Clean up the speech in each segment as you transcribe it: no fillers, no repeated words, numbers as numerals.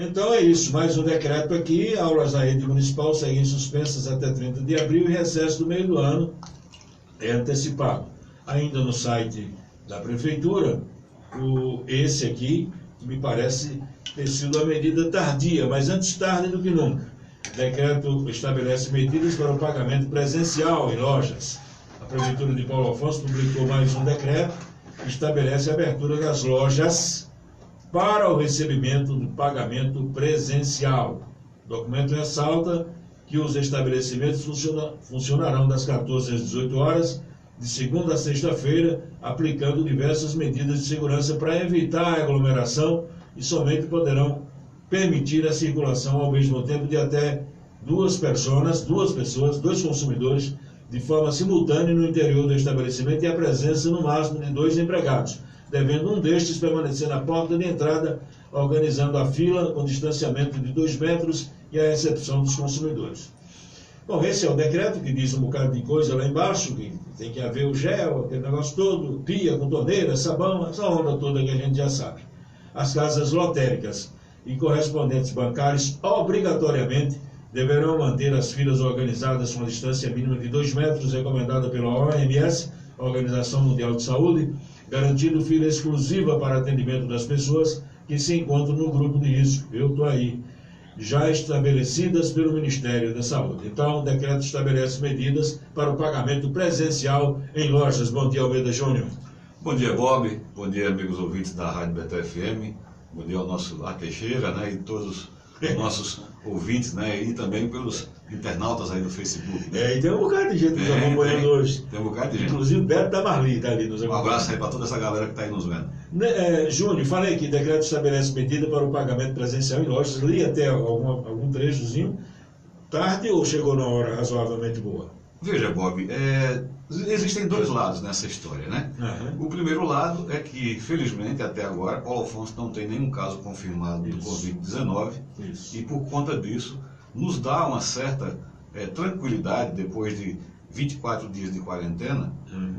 Então é isso, mais um decreto aqui, aulas na rede municipal seguem suspensas até 30 de abril e recesso do meio do ano é antecipado. Ainda no site da Prefeitura, esse aqui me parece ter sido a medida tardia, mas antes tarde do que nunca. O decreto estabelece medidas para o pagamento presencial em lojas. A Prefeitura de Paulo Afonso publicou mais um decreto que estabelece a abertura das lojas para o recebimento do pagamento presencial. O documento ressalta que os estabelecimentos funcionarão das 14 às 18 horas, de segunda a sexta-feira, aplicando diversas medidas de segurança para evitar a aglomeração e somente poderão permitir a circulação ao mesmo tempo de até duas consumidores, de forma simultânea no interior do estabelecimento e a presença no máximo de 2 empregados, devendo um destes permanecer na porta de entrada, organizando a fila com distanciamento de 2 metros e a recepção dos consumidores. Bom, esse é o decreto que diz um bocado de coisa lá embaixo, que tem que haver o gel, aquele negócio todo, pia com torneira, sabão, essa onda toda que a gente já sabe. As casas lotéricas e correspondentes bancários obrigatoriamente deverão manter as filas organizadas com a distância mínima de 2 metros recomendada pela OMS, Organização Mundial de Saúde, garantindo fila exclusiva para atendimento das pessoas que se encontram no grupo de risco. Eu estou aí, já estabelecidas pelo Ministério da Saúde. Então, o decreto estabelece medidas para o pagamento presencial em lojas. Bom dia, Almeida Júnior. Bom dia, Bob. Bom dia, amigos ouvintes da Rádio Betel FM. Bom dia ao nosso Teixeira, né, e todos os nossos ouvintes, né, e também pelos internautas aí do Facebook. Né? E tem um bocado de gente nos acompanhando hoje. Tem um bocado de gente. Inclusive, Beto da Marli está ali nos acompanhando. Um abraço aí para toda essa galera que está aí nos vendo. Júnior, falei aqui, decreto estabelece medida para o pagamento presencial em lojas. Li até algum trechozinho. Tarde ou chegou na hora razoavelmente boa? Veja, Bob, existem 2 lados nessa história, né? Uhum. O primeiro lado é que, felizmente, até agora, Paulo Afonso não tem nenhum caso confirmado do Covid-19 e, por conta disso, nos dá uma certa tranquilidade, depois de 24 dias de quarentena,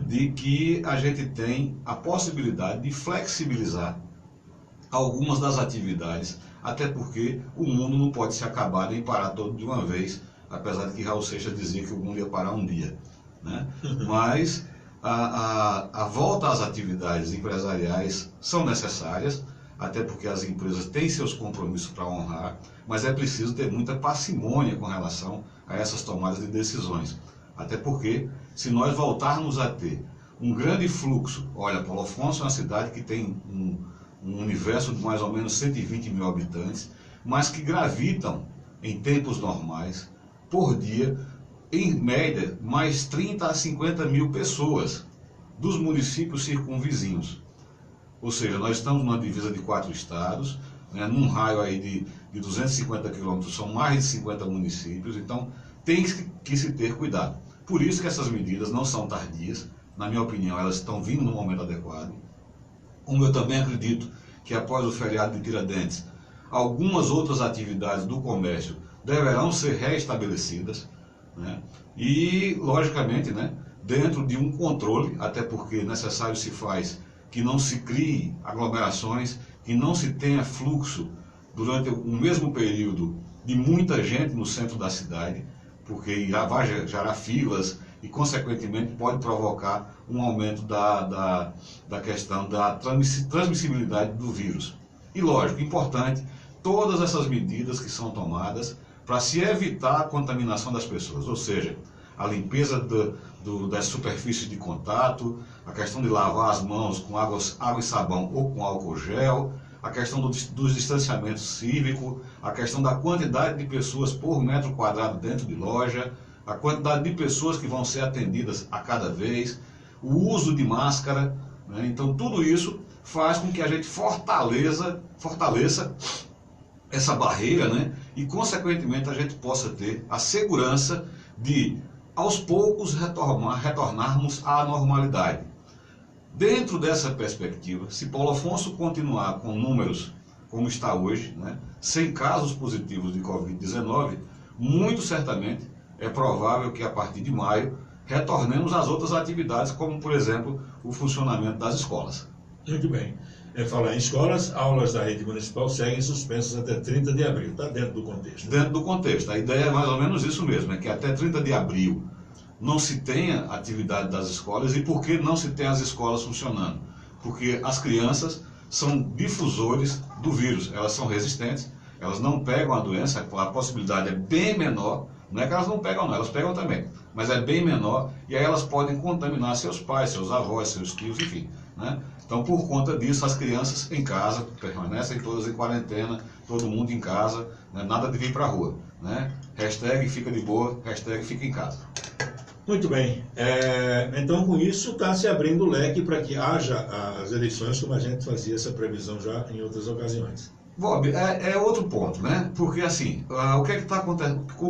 de que a gente tem a possibilidade de flexibilizar algumas das atividades, até porque o mundo não pode se acabar nem parar todo de uma vez, apesar de que Raul Seixas dizia que o mundo ia parar um dia, né? Mas a volta às atividades empresariais são necessárias, até porque as empresas têm seus compromissos para honrar, mas é preciso ter muita parcimônia com relação a essas tomadas de decisões. Até porque, se nós voltarmos a ter um grande fluxo, olha, Paulo Afonso é uma cidade que tem um universo de mais ou menos 120 mil habitantes, mas que gravitam em tempos normais, por dia, em média, mais 30 a 50 mil pessoas dos municípios circunvizinhos. Ou seja, nós estamos numa divisa de 4 estados, né, num raio aí de 250 quilômetros, são mais de 50 municípios, então tem que se ter cuidado. Por isso que essas medidas não são tardias, na minha opinião, elas estão vindo no momento adequado. Como eu também acredito que após o feriado de Tiradentes, algumas outras atividades do comércio deverão ser reestabelecidas, né? E, logicamente, né, dentro de um controle, até porque necessário se faz que não se crie aglomerações, que não se tenha fluxo durante o mesmo período de muita gente no centro da cidade, porque vai gerar filas e, consequentemente, pode provocar um aumento da questão da transmissibilidade do vírus. E, lógico, importante, todas essas medidas que são tomadas para se evitar a contaminação das pessoas, ou seja, a limpeza das superfícies de contato, a questão de lavar as mãos com água e sabão ou com álcool gel, a questão dos distanciamentos cívicos, a questão da quantidade de pessoas por metro quadrado dentro de loja, a quantidade de pessoas que vão ser atendidas a cada vez, o uso de máscara, né? Então tudo isso faz com que a gente fortaleça essa barreira, né? E consequentemente a gente possa ter a segurança de, aos poucos, retornarmos à normalidade. Dentro dessa perspectiva, se Paulo Afonso continuar com números como está hoje, né, sem casos positivos de Covid-19, muito certamente é provável que a partir de maio retornemos às outras atividades, como por exemplo o funcionamento das escolas. Muito bem. Falar em escolas, aulas da rede municipal seguem suspensas até 30 de abril. Está dentro do contexto. Dentro do contexto. A ideia é mais ou menos isso mesmo, é que até 30 de abril não se tenha atividade das escolas. E por que não se tem as escolas funcionando? Porque as crianças são difusores do vírus, elas são resistentes, elas não pegam a doença, a possibilidade é bem menor. Não é que elas não pegam, não, elas pegam também, mas é bem menor, e aí elas podem contaminar seus pais, seus avós, seus tios, enfim, né? Então, por conta disso, as crianças em casa permanecem todas em quarentena, todo mundo em casa, né? Nada de vir para a rua, né? Hashtag fica de boa, hashtag fica em casa. Muito bem. Então, com isso, está se abrindo o leque para que haja as eleições, como a gente fazia essa previsão já em outras ocasiões. Bob, é outro ponto, né? Porque assim, o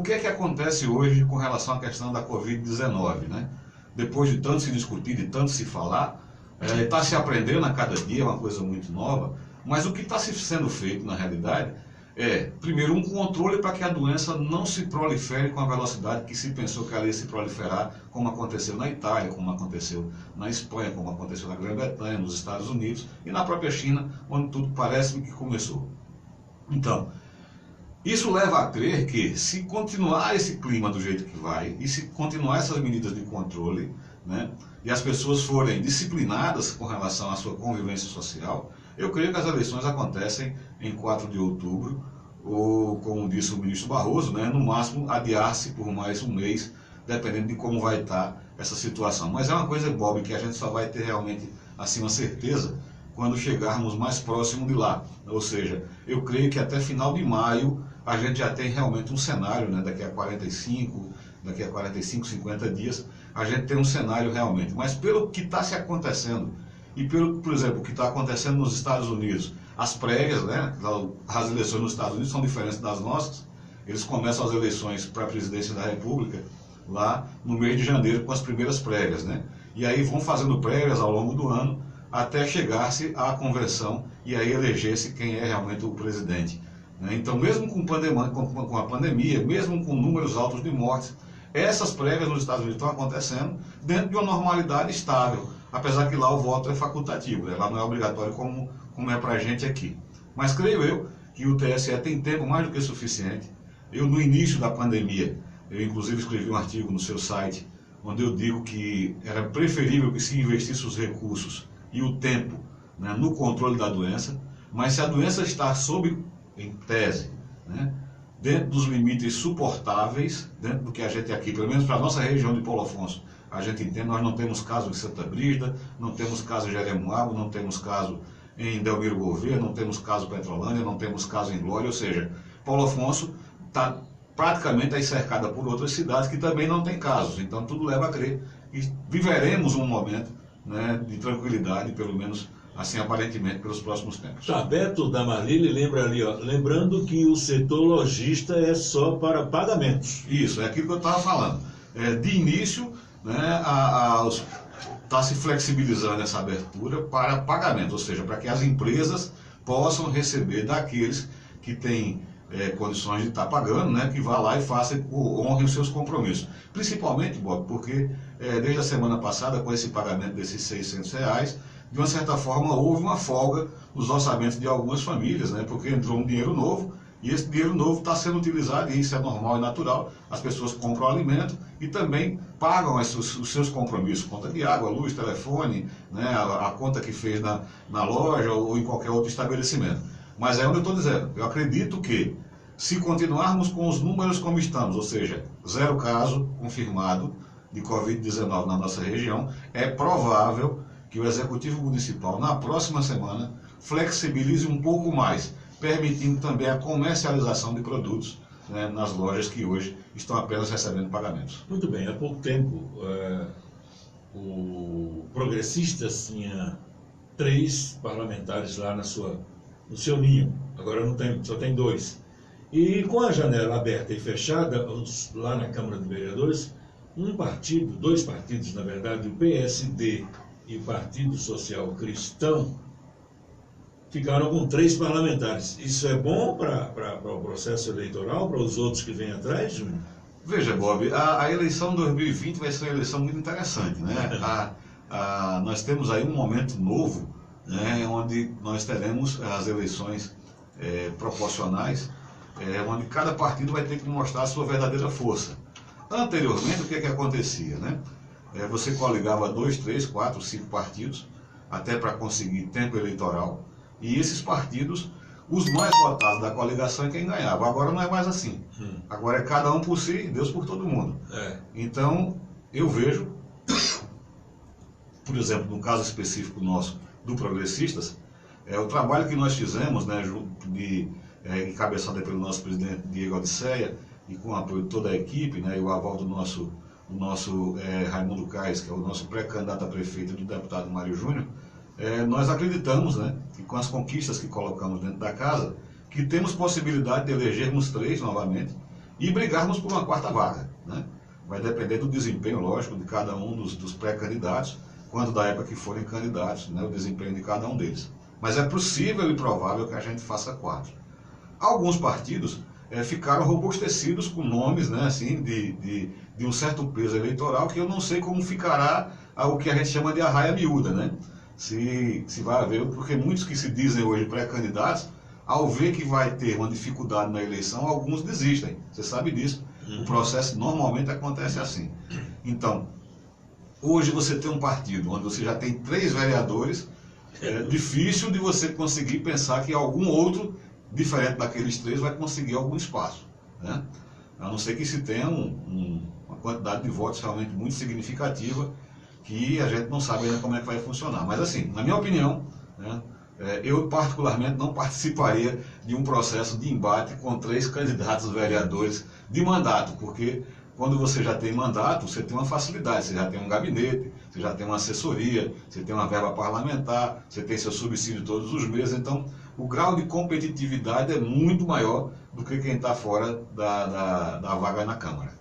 que é que acontece hoje com relação à questão da Covid-19, né? Depois de tanto se discutir, de tanto se falar, está se aprendendo a cada dia, é uma coisa muito nova, mas o que está sendo feito na realidade é, primeiro, um controle para que a doença não se prolifere com a velocidade que se pensou que ela ia se proliferar, como aconteceu na Itália, como aconteceu na Espanha, como aconteceu na Grã-Bretanha, nos Estados Unidos e na própria China, onde tudo parece que começou. Então, isso leva a crer que, se continuar esse clima do jeito que vai, e se continuar essas medidas de controle, né, e as pessoas forem disciplinadas com relação à sua convivência social, eu creio que as eleições acontecem em 4 de outubro, ou, como disse o ministro Barroso, né, no máximo adiar-se por mais um mês, dependendo de como vai estar essa situação. Mas é uma coisa, Bob, que a gente só vai ter realmente assim, uma certeza quando chegarmos mais próximo de lá. Ou seja, eu creio que até final de maio a gente já tem realmente um cenário, né, daqui a 45, 50 dias, a gente tem um cenário realmente. Mas pelo que está se acontecendo, e pelo, por exemplo, o que está acontecendo nos Estados Unidos, as prévias, né, as eleições nos Estados Unidos são diferentes das nossas. Eles começam as eleições para a presidência da República lá no mês de janeiro com as primeiras prévias, né? E aí vão fazendo prévias ao longo do ano até chegar-se à convenção e aí eleger-se quem é realmente o presidente, né? Então, mesmo com a pandemia, mesmo com números altos de mortes, essas prévias nos Estados Unidos estão acontecendo dentro de uma normalidade estável, apesar que lá o voto é facultativo, né? Lá não é obrigatório como é para a gente aqui. Mas creio eu que o TSE tem tempo mais do que suficiente. Eu, no início da pandemia, eu inclusive escrevi um artigo no seu site, onde eu digo que era preferível que se investisse os recursos e o tempo, né, no controle da doença, mas se a doença está em tese, né, dentro dos limites suportáveis, dentro do que a gente aqui, pelo menos para a nossa região de Paulo Afonso, a gente entende, nós não temos caso em Santa Brígida, não temos caso em Jeremoabo, não temos caso em Delmiro Gouveia, não temos caso em Petrolândia, não temos caso em Glória, ou seja, Paulo Afonso está praticamente aí cercada por outras cidades que também não tem casos. Então tudo leva a crer que viveremos um momento, né, de tranquilidade, pelo menos assim aparentemente, pelos próximos tempos. Tá, Beto da Marlile lembra ali, ó, lembrando que o setor lojista é só para pagamentos. Isso, é aquilo que eu estava falando. De início, né, está se flexibilizando essa abertura para pagamento, ou seja, para que as empresas possam receber daqueles que têm condições de estar pagando, né, que vá lá e honre os seus compromissos. Principalmente, Bob, porque desde a semana passada, com esse pagamento desses R$600, de uma certa forma houve uma folga nos orçamentos de algumas famílias, né, porque entrou um dinheiro novo, e esse dinheiro novo está sendo utilizado, e isso é normal e natural. As pessoas compram alimento e também pagam os seus compromissos, conta de água, luz, telefone, né, a conta que fez na loja ou em qualquer outro estabelecimento. Mas é onde eu estou dizendo, eu acredito que se continuarmos com os números como estamos, ou seja, 0 caso confirmado de Covid-19 na nossa região, é provável que o Executivo Municipal, na próxima semana, flexibilize um pouco mais, permitindo também a comercialização de produtos, né, nas lojas que hoje estão apenas recebendo pagamentos. Muito bem, há pouco tempo o Progressistas tinha 3 parlamentares lá no seu ninho, agora não tem, só tem 2. E com a janela aberta e fechada, lá na Câmara de Vereadores, 2 partidos, na verdade, o PSD e o Partido Social Cristão, ficaram com 3 parlamentares. Isso é bom para o processo eleitoral, para os outros que vêm atrás, Júnior? Veja, Bob, a eleição de 2020 vai ser uma eleição muito interessante, né? Nós temos aí um momento novo né, onde nós teremos as eleições proporcionais, onde cada partido vai ter que mostrar a sua verdadeira força. Anteriormente, o que acontecia, né? Você coligava 2, 3, 4, 5 partidos, até para conseguir tempo eleitoral, e esses partidos, os mais votados da coligação é quem ganhava. Agora não é mais assim. Agora é cada um por si e Deus por todo mundo. Então, eu vejo, por exemplo, no caso específico nosso, do Progressistas, o trabalho que nós fizemos, né, encabeçado pelo nosso presidente Diego Odisseia, e com o apoio de toda a equipe, né, e o aval do nosso Raimundo Caes, que é o nosso pré-candidato a prefeito, do deputado Mário Júnior, nós acreditamos, né, que com as conquistas que colocamos dentro da casa, que temos possibilidade de elegermos 3 novamente e brigarmos por uma 4ª vaga, né? Vai depender do desempenho, lógico, de cada um dos pré-candidatos, quando da época que forem candidatos, né, o desempenho de cada um deles. Mas é possível e provável que a gente faça 4. Alguns partidos ficaram robustecidos com nomes, né, assim, de um certo peso eleitoral, que eu não sei como ficará o que a gente chama de arraia miúda, né? Se vai haver, porque muitos que se dizem hoje pré-candidatos, ao ver que vai ter uma dificuldade na eleição, alguns desistem. Você sabe disso. O processo normalmente acontece assim. Então, hoje você tem um partido onde você já tem 3 vereadores, é difícil de você conseguir pensar que algum outro, diferente daqueles 3, vai conseguir algum espaço, né? A não ser que se tenha uma quantidade de votos realmente muito significativa, que a gente não sabe ainda como é que vai funcionar. Mas assim, na minha opinião, né, eu particularmente não participaria de um processo de embate com 3 candidatos vereadores de mandato, porque quando você já tem mandato, você tem uma facilidade, você já tem um gabinete, você já tem uma assessoria, você tem uma verba parlamentar, você tem seu subsídio todos os meses, então o grau de competitividade é muito maior do que quem está fora da vaga na Câmara.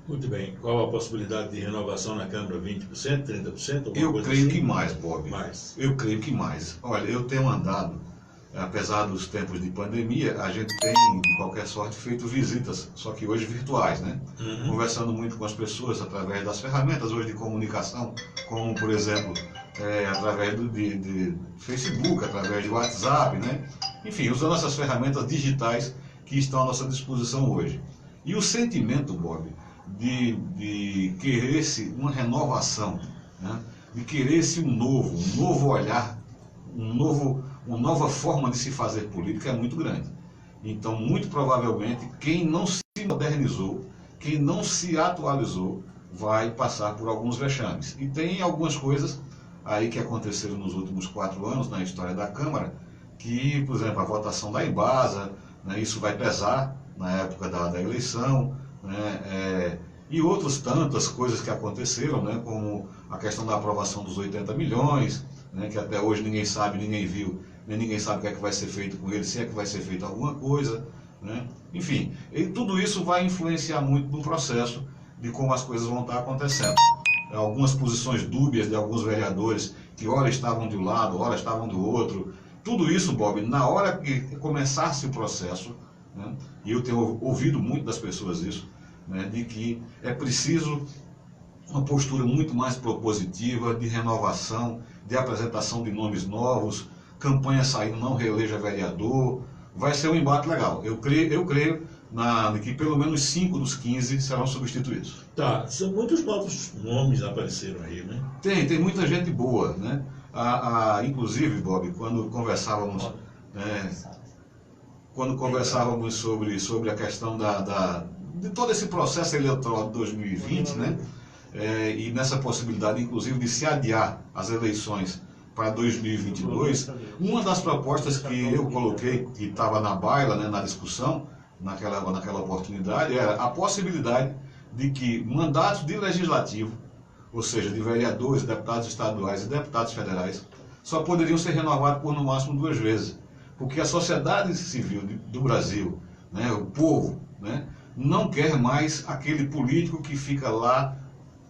Muito bem. Qual a possibilidade de renovação na Câmara? 20%, 30%? Eu creio assim? Que mais, Bob. Mais. Eu creio que mais. Olha, eu tenho andado, apesar dos tempos de pandemia, a gente tem, de qualquer sorte, feito visitas, só que hoje virtuais, né? Conversando muito com as pessoas através das ferramentas hoje de comunicação, como, por exemplo, através de Facebook, através de WhatsApp, né? Enfim, usando essas ferramentas digitais que estão à nossa disposição hoje. E o sentimento, Bob, de querer-se uma renovação, né? De querer-se um novo olhar, uma nova forma de se fazer política é muito grande. Então, muito provavelmente, quem não se modernizou, quem não se atualizou, vai passar por alguns vexames. E tem algumas coisas aí que aconteceram nos últimos 4 anos na história da Câmara, que, por exemplo, a votação da Embasa, né, isso vai pesar na época da eleição, né, e outras tantas coisas que aconteceram, né, como a questão da aprovação dos 80 milhões, né, que até hoje ninguém sabe, ninguém viu, nem ninguém sabe o que é que vai ser feito com ele, se é que vai ser feito alguma coisa, né? Enfim, e tudo isso vai influenciar muito no processo de como as coisas vão estar acontecendo. Algumas posições dúbias de alguns vereadores que ora estavam de um lado, ora estavam do outro. Tudo isso, Bob, na hora que começasse o processo, né, e eu tenho ouvido muito das pessoas isso, né, de que é preciso uma postura muito mais propositiva, de renovação, de apresentação de nomes novos, campanha saindo, não reeleja vereador. Vai ser um embate legal. Eu creio que pelo menos 5 dos 15 serão substituídos. Tá, são muitos novos nomes apareceram aí, né? Tem muita gente boa, né? Inclusive, Bob, quando conversávamos sobre a questão de todo esse processo eleitoral de 2020, né? E nessa possibilidade, inclusive, de se adiar as eleições para 2022, uma das propostas que eu coloquei, que estava na baila, né, na discussão, naquela oportunidade, era a possibilidade de que mandatos de legislativo, ou seja, de vereadores, deputados estaduais e deputados federais, só poderiam ser renovados por no máximo 2 vezes. Porque a sociedade civil do Brasil, né, o povo, né, não quer mais aquele político que fica lá,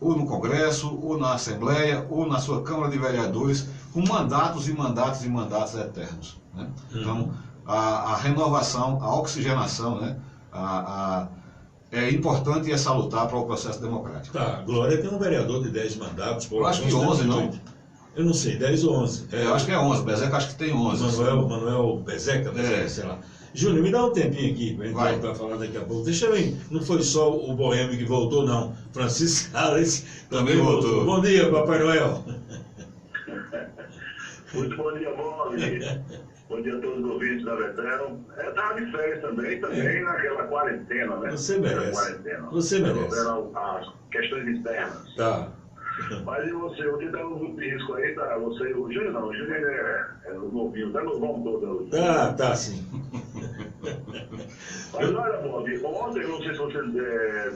ou no Congresso, ou na Assembleia, ou na sua Câmara de Vereadores, com mandatos e mandatos e mandatos eternos, né? Então, a renovação, a oxigenação, né, é importante e é salutar para o processo democrático. Tá, Glória tem um vereador de 10 mandatos. Eu acho que 11, não? Eu não sei, 10 ou 11. Eu acho que é 11, Bezeca acho que tem 11. Manuel Bezeca, sei lá. Júnior, me dá um tempinho aqui pra gente voltar a falar daqui a pouco. Deixa eu ir. Não foi só o Boêmio que voltou, não. Francisco Salles também voltou. Bom dia, Papai Noel. Muito bom dia, Bob. Bom dia a todos os ouvintes da Veterano. Estava de férias também naquela quarentena, né? Você merece. Você merece. As questões externas. Tá. Mas e você? Eu te dá um grupo de risco aí, tá? Você, o Júnior não, o Júnior é novinho, tá novão todo. Tá sim. Mas olha, Bob, ontem, não sei se você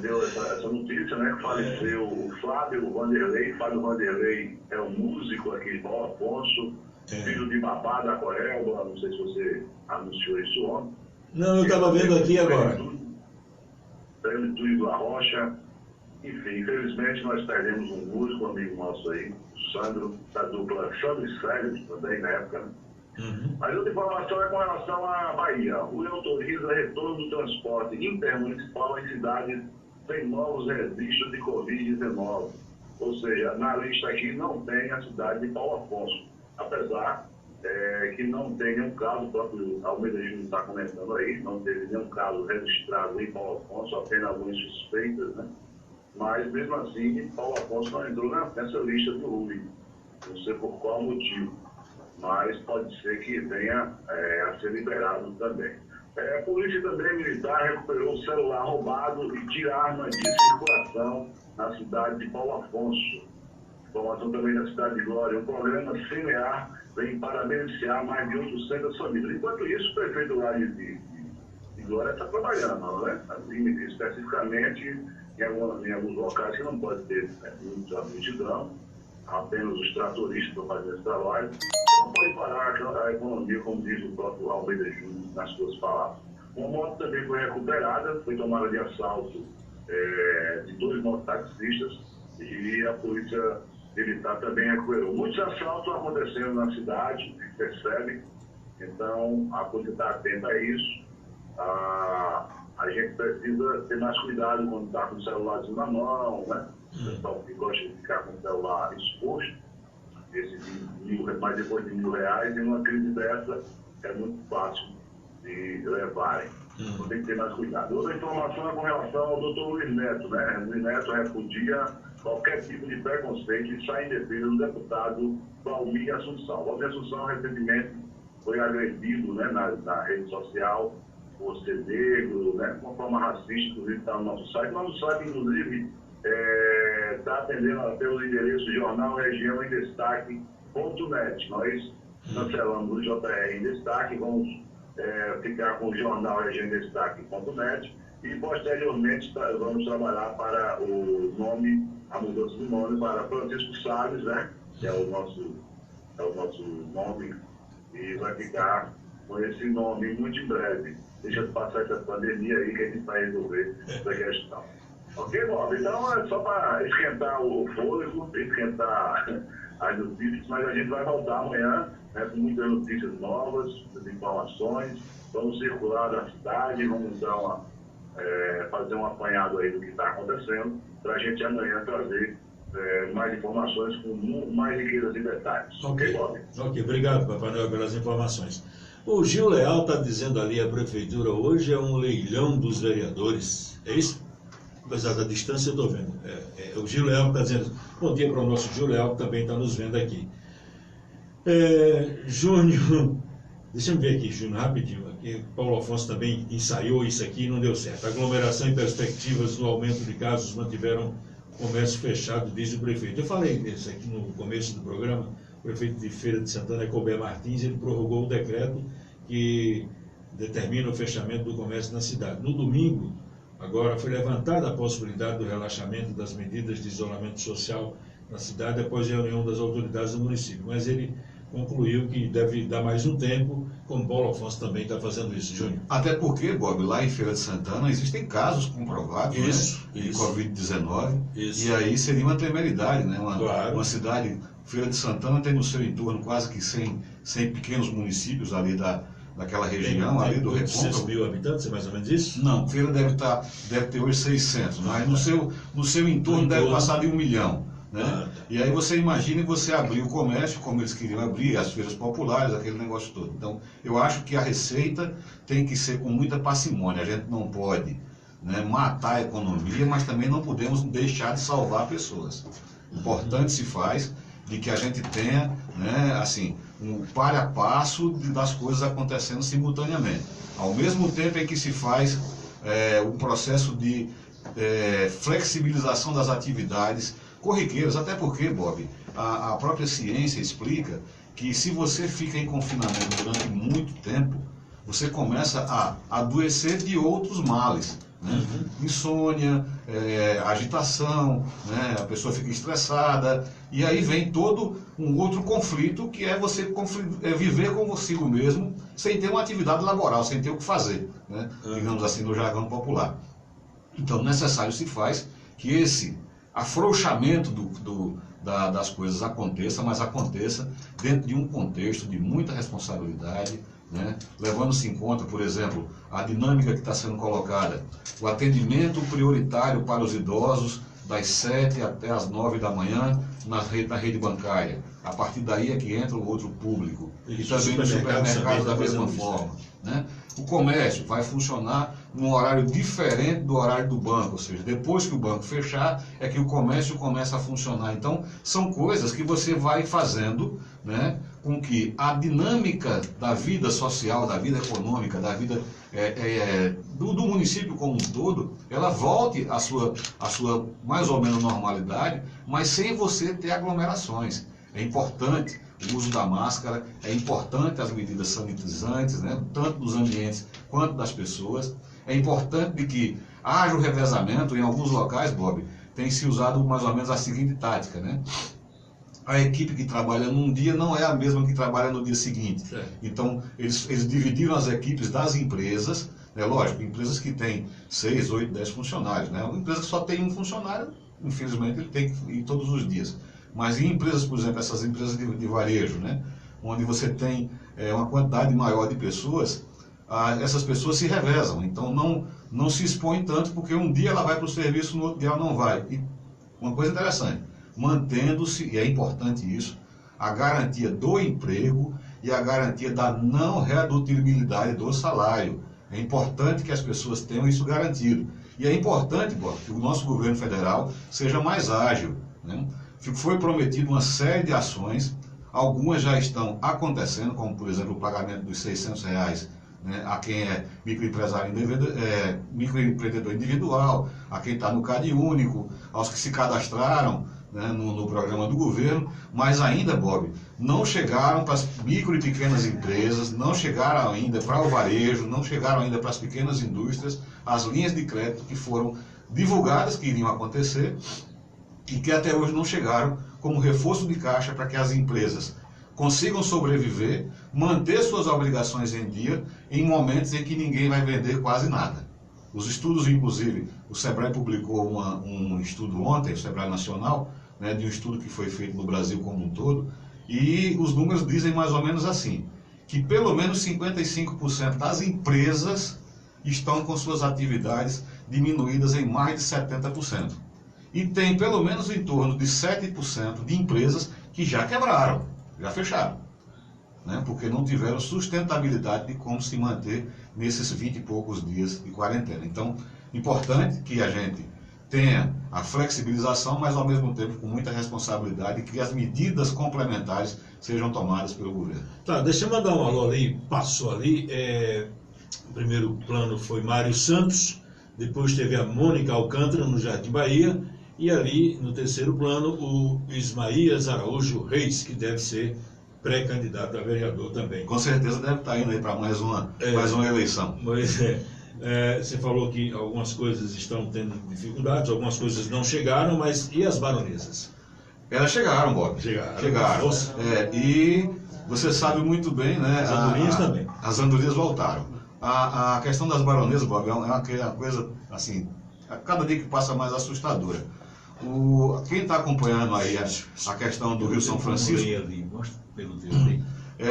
deu essa notícia, né? Que faleceu o Fábio Vanderlei. Fábio Vanderlei é um músico aqui de Paulo Afonso, filho de Babá da Coelba, não sei se você anunciou isso ontem. Não, eu estava vendo aqui agora. Prêmio Túlio da Rocha. Enfim, infelizmente nós perdemos um músico, um amigo nosso aí, o Sandro, da dupla Sandro e Sérgio, também na época, né? Mas outra informação é com relação à Bahia. O autoriza retorno do transporte intermunicipal em cidades sem novos registros de Covid-19. Ou seja, na lista aqui não tem a cidade de Paulo Afonso. Apesar que não tem nenhum caso, o próprio Almeida Júnior está comentando aí, não teve nenhum caso registrado em Paulo Afonso, apenas algumas suspeitas, né? Mas, mesmo assim, Paulo Afonso não entrou nessa lista do RUI. Não sei por qual motivo, mas pode ser que venha a ser liberado também. A polícia também militar recuperou o celular roubado e tira arma de circulação na cidade de Paulo Afonso. Informação também da cidade de Glória. Um programa semear vem para beneficiar mais de 800 famílias. Enquanto isso, o prefeito lá de Glória está trabalhando, né? Especificamente em alguns locais que não pode ter muita multidão, apenas os tratoristas para fazer esse trabalho. Não pode parar a economia, como diz o próprio Almeida Júnior nas suas palavras. Uma moto também foi recuperada, foi tomada de assalto de 2 mototaxistas e a polícia militar também recuperou. Muitos assaltos acontecendo na cidade, a gente percebe, então a polícia está atenta a isso. A gente precisa ter mais cuidado quando está com o celularzinho na mão, né? O pessoal que gosta de ficar com o celular exposto, mas depois de R$1.000, em uma crise dessa é muito fácil de levarem. Então tem que ter mais cuidado. Outra informação é com relação ao Dr. Luiz Neto, né? Luiz Neto repudia qualquer tipo de preconceito e sai em defesa do deputado Valmir Assunção. Valmir Assunção recentemente foi agredido, né, na rede social por ser negro, né, de uma forma racista, inclusive está no nosso site. Nosso site, inclusive, está atendendo pelo endereço jornal região em destaque.net. Nós cancelamos o JR em destaque, vamos ficar com o jornal região em destaque.net e posteriormente vamos trabalhar para a mudança do nome para Francisco Salles, né, que é o nosso nome, e vai ficar com esse nome muito em breve. Deixa eu passar essa pandemia aí que a gente vai resolver essa questão. Ok, Bob? Então é só para esquentar o fôlego, esquentar as notícias, mas a gente vai voltar amanhã, né, com muitas notícias novas, muitas informações. Vamos circular na cidade, vamos fazer um apanhado aí do que está acontecendo, para a gente amanhã trazer mais informações com mais riquezas e detalhes. Ok, Bob? Ok, obrigado, Papai Noel, pelas informações. O Gil Leal está dizendo ali, a prefeitura hoje é um leilão dos vereadores, é isso? Apesar da distância, eu estou vendo. O Gil Leal está dizendo. Bom dia para o nosso Gil Leal, que também está nos vendo aqui. Júnior, deixa eu ver aqui, Júnior, rapidinho. Aqui, Paulo Afonso também ensaiou isso aqui e não deu certo. Aglomeração e perspectivas no aumento de casos mantiveram o comércio fechado, diz o prefeito. Eu falei disso aqui no começo do programa. O prefeito de Feira de Santana, Colbert Martins, ele prorrogou o decreto que determina o fechamento do comércio na cidade. No domingo, agora, foi levantada a possibilidade do relaxamento das medidas de isolamento social na cidade após a reunião das autoridades do município. Mas ele concluiu que deve dar mais um tempo, como Paulo Afonso também está fazendo isso, Júnior. Até porque, Bob, lá em Feira de Santana existem casos comprovados, de Covid-19, e aí seria uma temeridade, né? Uma cidade, Feira de Santana tem no seu entorno quase que 100 pequenos municípios ali daquela região, ali do Recôncavo. 600.000 habitantes, é mais ou menos isso? Não, Feira deve ter hoje 600, mas no seu entorno deve passar de 1 milhão. né? E aí você imagine você abrir o comércio como eles queriam abrir, as feiras populares, aquele negócio todo. Então, eu acho que a receita tem que ser com muita parcimônia. A gente não pode, né, matar a economia, mas também não podemos deixar de salvar pessoas. Importante se faz de que a gente tenha, né, assim, um passo a passo das coisas acontecendo simultaneamente. Ao mesmo tempo em que se faz um processo de flexibilização das atividades corriqueiras, até porque, Bob, a própria ciência explica que se você fica em confinamento durante muito tempo, você começa a adoecer de outros males. Né? Insônia, agitação, né? A pessoa fica estressada, e aí vem todo um outro conflito, que é você viver com consigo mesmo, sem ter uma atividade laboral, sem ter o que fazer, né? Digamos assim, no jargão popular. Então, necessário se faz que esse afrouxamento das coisas aconteça, mas aconteça dentro de um contexto de muita responsabilidade, né? Levando-se em conta, por exemplo, a dinâmica que está sendo colocada, o atendimento prioritário para os idosos das 7 até as 9 da manhã na rede bancária. A partir daí é que entra o outro público. E também no supermercado da mesma forma. Né? O comércio vai funcionar num horário diferente do horário do banco, ou seja, depois que o banco fechar, é que o comércio começa a funcionar. Então, são coisas que você vai fazendo, né, com que a dinâmica da vida social, da vida econômica, da vida do município como um todo, ela volte à sua mais ou menos normalidade, mas sem você ter aglomerações. É importante o uso da máscara, é importante as medidas sanitizantes, né, tanto dos ambientes quanto das pessoas. É importante de que haja o revezamento. Em alguns locais, Bob, tem se usado mais ou menos a seguinte tática, né? A equipe que trabalha num dia não é a mesma que trabalha no dia seguinte. Então, eles dividiram as equipes das empresas, né? Lógico, empresas que têm 6, 8, 10 funcionários, né? Uma empresa que só tem um funcionário, infelizmente, ele tem que ir todos os dias. Mas em empresas, por exemplo, essas empresas de varejo, né? Onde você tem uma quantidade maior de pessoas, essas pessoas se revezam. Então, não se expõe tanto, porque um dia ela vai para o serviço, no outro dia ela não vai. E uma coisa interessante, mantendo-se, e é importante isso, a garantia do emprego e a garantia da não redutibilidade do salário. É importante que as pessoas tenham isso garantido. E é importante, Bob, que o nosso governo federal seja mais ágil, né? Foi prometido uma série de ações, algumas já estão acontecendo, como, por exemplo, o pagamento dos R$600, né, a quem é microempreendedor individual, a quem está no CAD único, aos que se cadastraram, né, no programa do governo, mas ainda, Bob, não chegaram para as micro e pequenas empresas, não chegaram ainda para o varejo, não chegaram ainda para as pequenas indústrias, as linhas de crédito que foram divulgadas que iriam acontecer e que até hoje não chegaram como reforço de caixa para que as empresas consigam sobreviver, manter suas obrigações em dia em momentos em que ninguém vai vender quase nada. Os estudos, inclusive, o SEBRAE publicou um estudo ontem, o SEBRAE Nacional, né, de um estudo que foi feito no Brasil como um todo, e os números dizem mais ou menos assim, que pelo menos 55% das empresas estão com suas atividades diminuídas em mais de 70%. E tem pelo menos em torno de 7% de empresas que já quebraram, já fecharam, né? Porque não tiveram sustentabilidade de como se manter nesses 20 e poucos dias de quarentena. Então, importante que a gente tenha a flexibilização, mas ao mesmo tempo com muita responsabilidade, e que as medidas complementares sejam tomadas pelo governo. Tá, deixa eu mandar um alô ali, passou ali, o primeiro plano foi Mário Santos, depois teve a Mônica Alcântara no Jardim Bahia, e ali no terceiro plano o Ismaías Araújo Reis, que deve ser pré-candidato a vereador também. Com certeza deve estar indo aí para mais uma eleição. Mas você falou que algumas coisas estão tendo dificuldades, algumas coisas não chegaram, mas e as baronesas? Elas chegaram, Bob. Chegaram. E você sabe muito bem, né? As andorinhas também. As andorinhas voltaram. A questão das baronesas, Bob, é uma coisa, assim, a cada dia que passa mais assustadora. Quem está acompanhando aí a questão do Rio São Francisco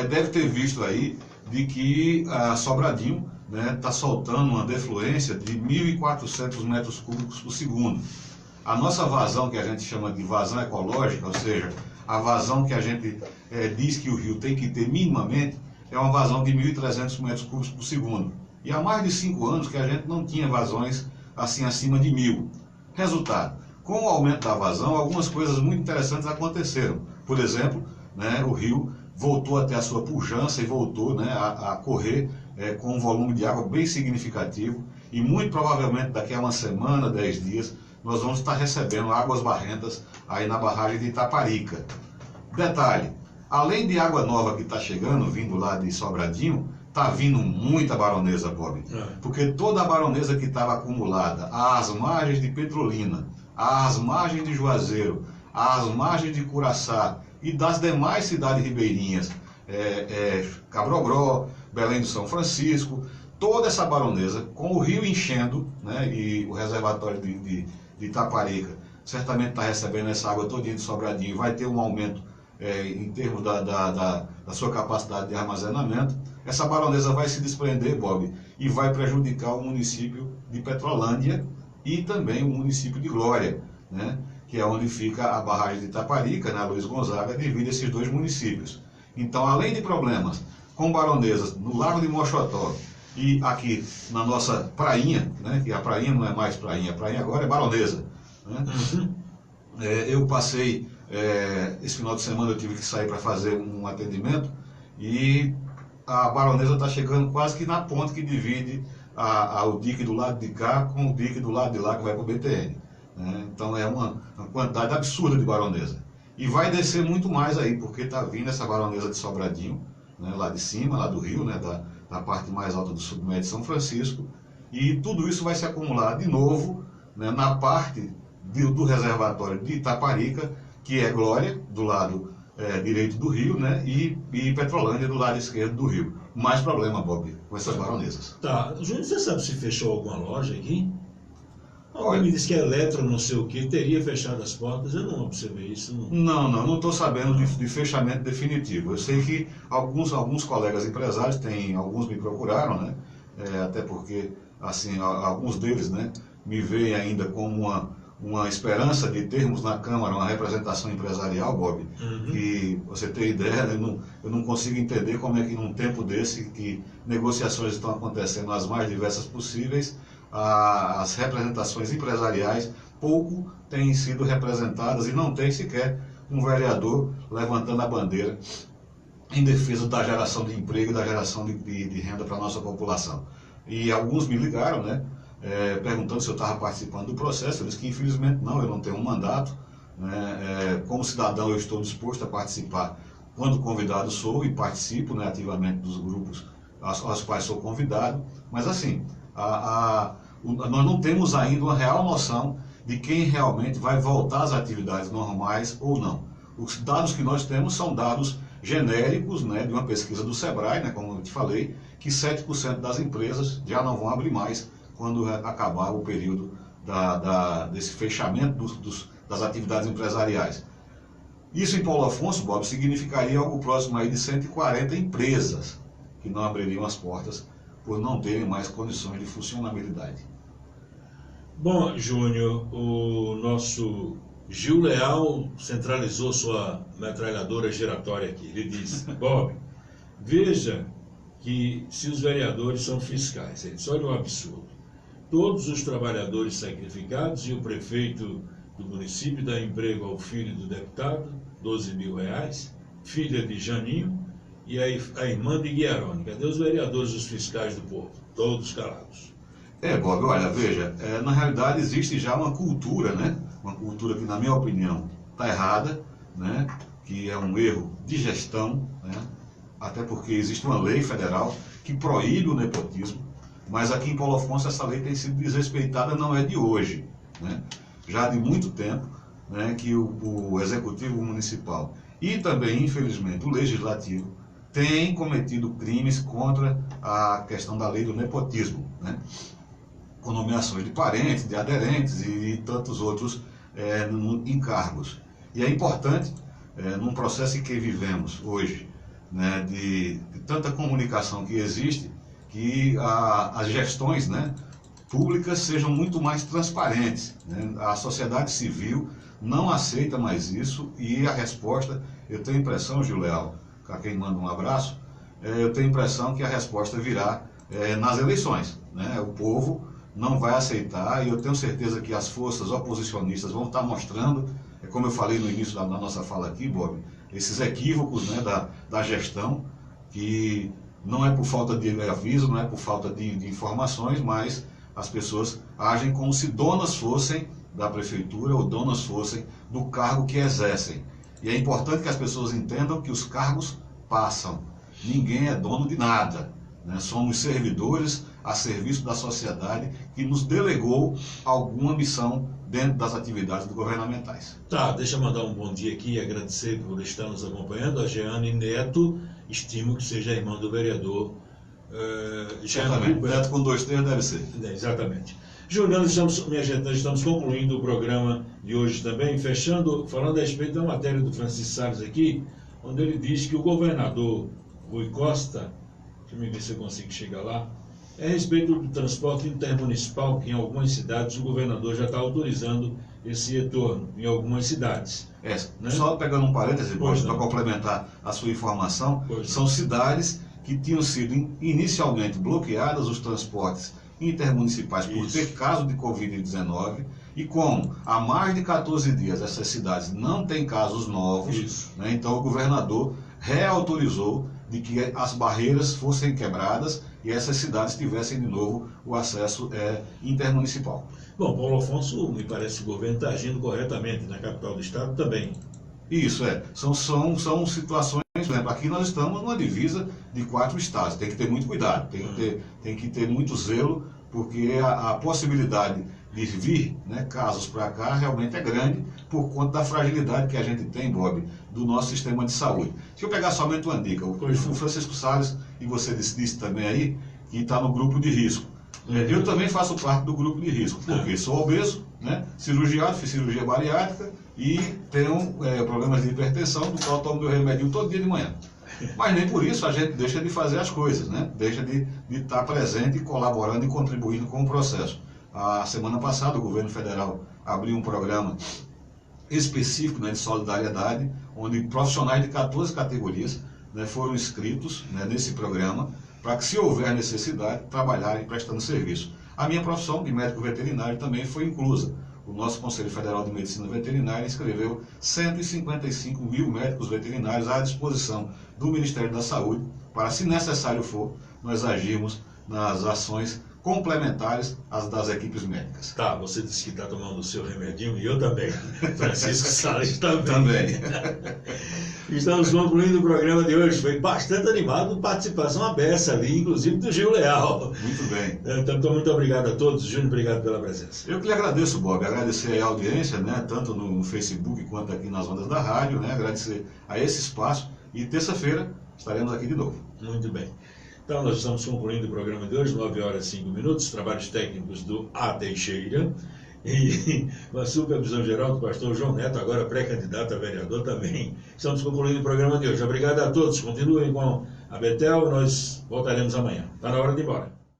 deve ter visto aí de que a Sobradinho está soltando uma defluência de 1.400 metros cúbicos por segundo. A nossa vazão, que a gente chama de vazão ecológica, ou seja, a vazão que a gente diz que o rio tem que ter minimamente, é uma vazão de 1.300 metros cúbicos por segundo. E há mais de 5 anos que a gente não tinha vazões assim acima de 1.000. Resultado, com o aumento da vazão, algumas coisas muito interessantes aconteceram. Por exemplo, né, o rio voltou a ter a sua pujança e voltou, né, a correr com um volume de água bem significativo. E muito provavelmente daqui a uma semana, 10 dias, nós vamos estar recebendo águas barrentas aí na barragem de Itaparica. Detalhe, além de água nova que está chegando, vindo lá de Sobradinho, está vindo muita baronesa, Bob. Porque toda a baronesa que estava acumulada às margens de Petrolina, às margens de Juazeiro, às margens de Curaçá e das demais cidades ribeirinhas, Cabrogró, Belém do São Francisco, toda essa baronesa, com o rio enchendo, né, e o reservatório de Itaparica certamente está recebendo essa água todinha de Sobradinho, vai ter um aumento em termos da sua capacidade de armazenamento. Essa baronesa vai se desprender, Bob, e vai prejudicar o município de Petrolândia e também o município de Glória, né, que é onde fica a barragem de Itaparica, na Luiz Gonzaga, devido a esses dois municípios. Então, além de problemas com baronesas no Lago de Mochotó e aqui na nossa prainha, né, que a prainha não é mais prainha, a prainha agora é baronesa, né? Eu passei, esse final de semana eu tive que sair para fazer um atendimento e a baronesa está chegando quase que na ponte que divide o dique do lado de cá com o dique do lado de lá que vai para o BTN. Né? Então é uma quantidade absurda de baronesa. E vai descer muito mais aí, porque está vindo essa baronesa de Sobradinho, né, lá de cima, lá do rio, né, da parte mais alta do submédio de São Francisco, e tudo isso vai se acumular de novo, né, na parte do reservatório de Itaparica, que é Glória, do lado direito do rio, né, e Petrolândia, do lado esquerdo do rio. Mais problema, Bob, com essas baronesas. Tá, Júnior, você sabe se fechou alguma loja aqui? Alguém me disse que a Eletro, não sei o que, teria fechado as portas. Eu não observei isso. Não estou sabendo de fechamento definitivo. Eu sei que alguns colegas empresários alguns me procuraram, né? Até porque, assim, alguns deles, né, me veem ainda como uma esperança de termos na Câmara uma representação empresarial, Bob. E você tem ideia, eu não consigo entender como é que num tempo desse, que negociações estão acontecendo as mais diversas possíveis, as representações empresariais pouco têm sido representadas e não tem sequer um vereador levantando a bandeira em defesa da geração de emprego e da geração de renda para a nossa população. E alguns me ligaram, né, perguntando se eu estava participando do processo. Eu disse que infelizmente não, eu não tenho um mandato, né, como cidadão eu estou disposto a participar quando convidado sou e participo, né, ativamente dos grupos aos quais sou convidado, mas assim, nós não temos ainda uma real noção de quem realmente vai voltar às atividades normais ou não. Os dados que nós temos são dados genéricos, né, de uma pesquisa do Sebrae, né, como eu te falei, que 7% das empresas já não vão abrir mais quando acabar o período desse fechamento das atividades empresariais. Isso em Paulo Afonso, Bob, significaria algo próximo aí de 140 empresas que não abririam as portas por não terem mais condições de funcionabilidade. Bom, Júnior, o nosso Gil Leal centralizou sua metralhadora giratória aqui. Ele disse: Bob, veja que se os vereadores são fiscais, ele disse, olha um absurdo. Todos os trabalhadores sacrificados e o prefeito do município dá emprego ao filho do deputado, R$12.000, filha de Janinho, e a irmã de Guiarone. Cadê os vereadores, os fiscais do povo? Todos calados. Bob, olha, veja, na realidade existe já uma cultura, né? Uma cultura que, na minha opinião, está errada, né? Que é um erro de gestão, né? Até porque existe uma lei federal que proíbe o nepotismo, mas aqui em Paulo Afonso essa lei tem sido desrespeitada, não é de hoje, né? Já de muito tempo, né, que o Executivo Municipal e também, infelizmente, o Legislativo tem cometido crimes contra a questão da lei do nepotismo, né? Com nomeações de parentes, de aderentes e tantos outros encargos. E é importante, num processo em que vivemos hoje, né, de tanta comunicação que existe, que as gestões, né, públicas sejam muito mais transparentes, né? A sociedade civil não aceita mais isso e a resposta, eu tenho a impressão, Gil Leal, a quem manda um abraço, eu tenho a impressão que a resposta virá nas eleições, né? O povo não vai aceitar e eu tenho certeza que as forças oposicionistas vão estar mostrando, como eu falei no início da nossa fala aqui, Bob, esses equívocos, né, da gestão, que não é por falta de aviso, não é por falta de informações, mas as pessoas agem como se donas fossem da prefeitura ou donas fossem do cargo que exercem. E é importante que as pessoas entendam que os cargos passam. Ninguém é dono de nada, né? Somos servidores a serviço da sociedade que nos delegou alguma missão dentro das atividades governamentais. Tá, deixa eu mandar um bom dia aqui e agradecer por estar nos acompanhando. A Jeane Neto, estimo que seja irmã do vereador Jeane Neto com 2 T's deve ser. Exatamente. Juliano, minha gente, nós estamos concluindo o programa de hoje também, falando a respeito da matéria do Francisco Salles aqui, onde ele diz que o governador Rui Costa, deixa eu ver se eu consigo chegar lá, a respeito do transporte intermunicipal, que em algumas cidades o governador já está autorizando esse retorno, em algumas cidades. Né? Só pegando um parêntese, para complementar a sua informação, são cidades que tinham sido inicialmente bloqueadas os transportes intermunicipais por ter caso de Covid-19, e como há mais de 14 dias essas cidades não têm casos novos, né, então o governador reautorizou de que as barreiras fossem quebradas e essas cidades tivessem de novo o acesso intermunicipal. Bom, Paulo Afonso, me parece que o governo está agindo corretamente, na capital do estado também. Isso, são situações, por exemplo, aqui nós estamos numa divisa de 4 estados, tem que ter muito cuidado, tem que ter muito zelo, porque a possibilidade de vir, né, casos para cá realmente é grande por conta da fragilidade que a gente tem, Bob, do nosso sistema de saúde. Se eu pegar somente uma dica, o Francisco Salles, e você disse também aí, que está no grupo de risco. Eu também faço parte do grupo de risco, porque sou obeso, né, cirurgiado, fiz cirurgia bariátrica e tenho problemas de hipertensão, do qual tomo meu remédio todo dia de manhã. Mas nem por isso a gente deixa de fazer as coisas, né? Deixa de estar presente, colaborando e contribuindo com o processo. A semana passada o governo federal abriu um programa específico, né, de solidariedade, onde profissionais de 14 categorias, né, foram inscritos, né, nesse programa, para que, se houver necessidade, trabalharem prestando serviço. A minha profissão de médico veterinário também foi inclusa. O nosso Conselho Federal de Medicina Veterinária inscreveu 155 mil médicos veterinários à disposição do Ministério da Saúde para, se necessário for, nós agirmos nas ações complementares às das equipes médicas. Tá, você disse que está tomando o seu remedinho e eu também. Francisco Salles também. Estamos concluindo o programa de hoje. Foi bastante animado, participação aberta ali, inclusive do Gil Leal. Muito bem. Então, muito obrigado a todos. Júnior, obrigado pela presença. Eu que lhe agradeço, Bob. Agradecer a audiência, né, tanto no Facebook quanto aqui nas ondas da rádio, né, agradecer a esse espaço. E terça-feira estaremos aqui de novo. Muito bem. Então, nós estamos concluindo o programa de hoje, 9 horas e 5 minutos, trabalhos técnicos do A. Teixeira, e com a supervisão geral do pastor João Neto, agora pré-candidato a vereador também. Estamos concluindo o programa de hoje. Obrigado a todos. Continuem com a Betel, nós voltaremos amanhã. Está na hora de ir embora.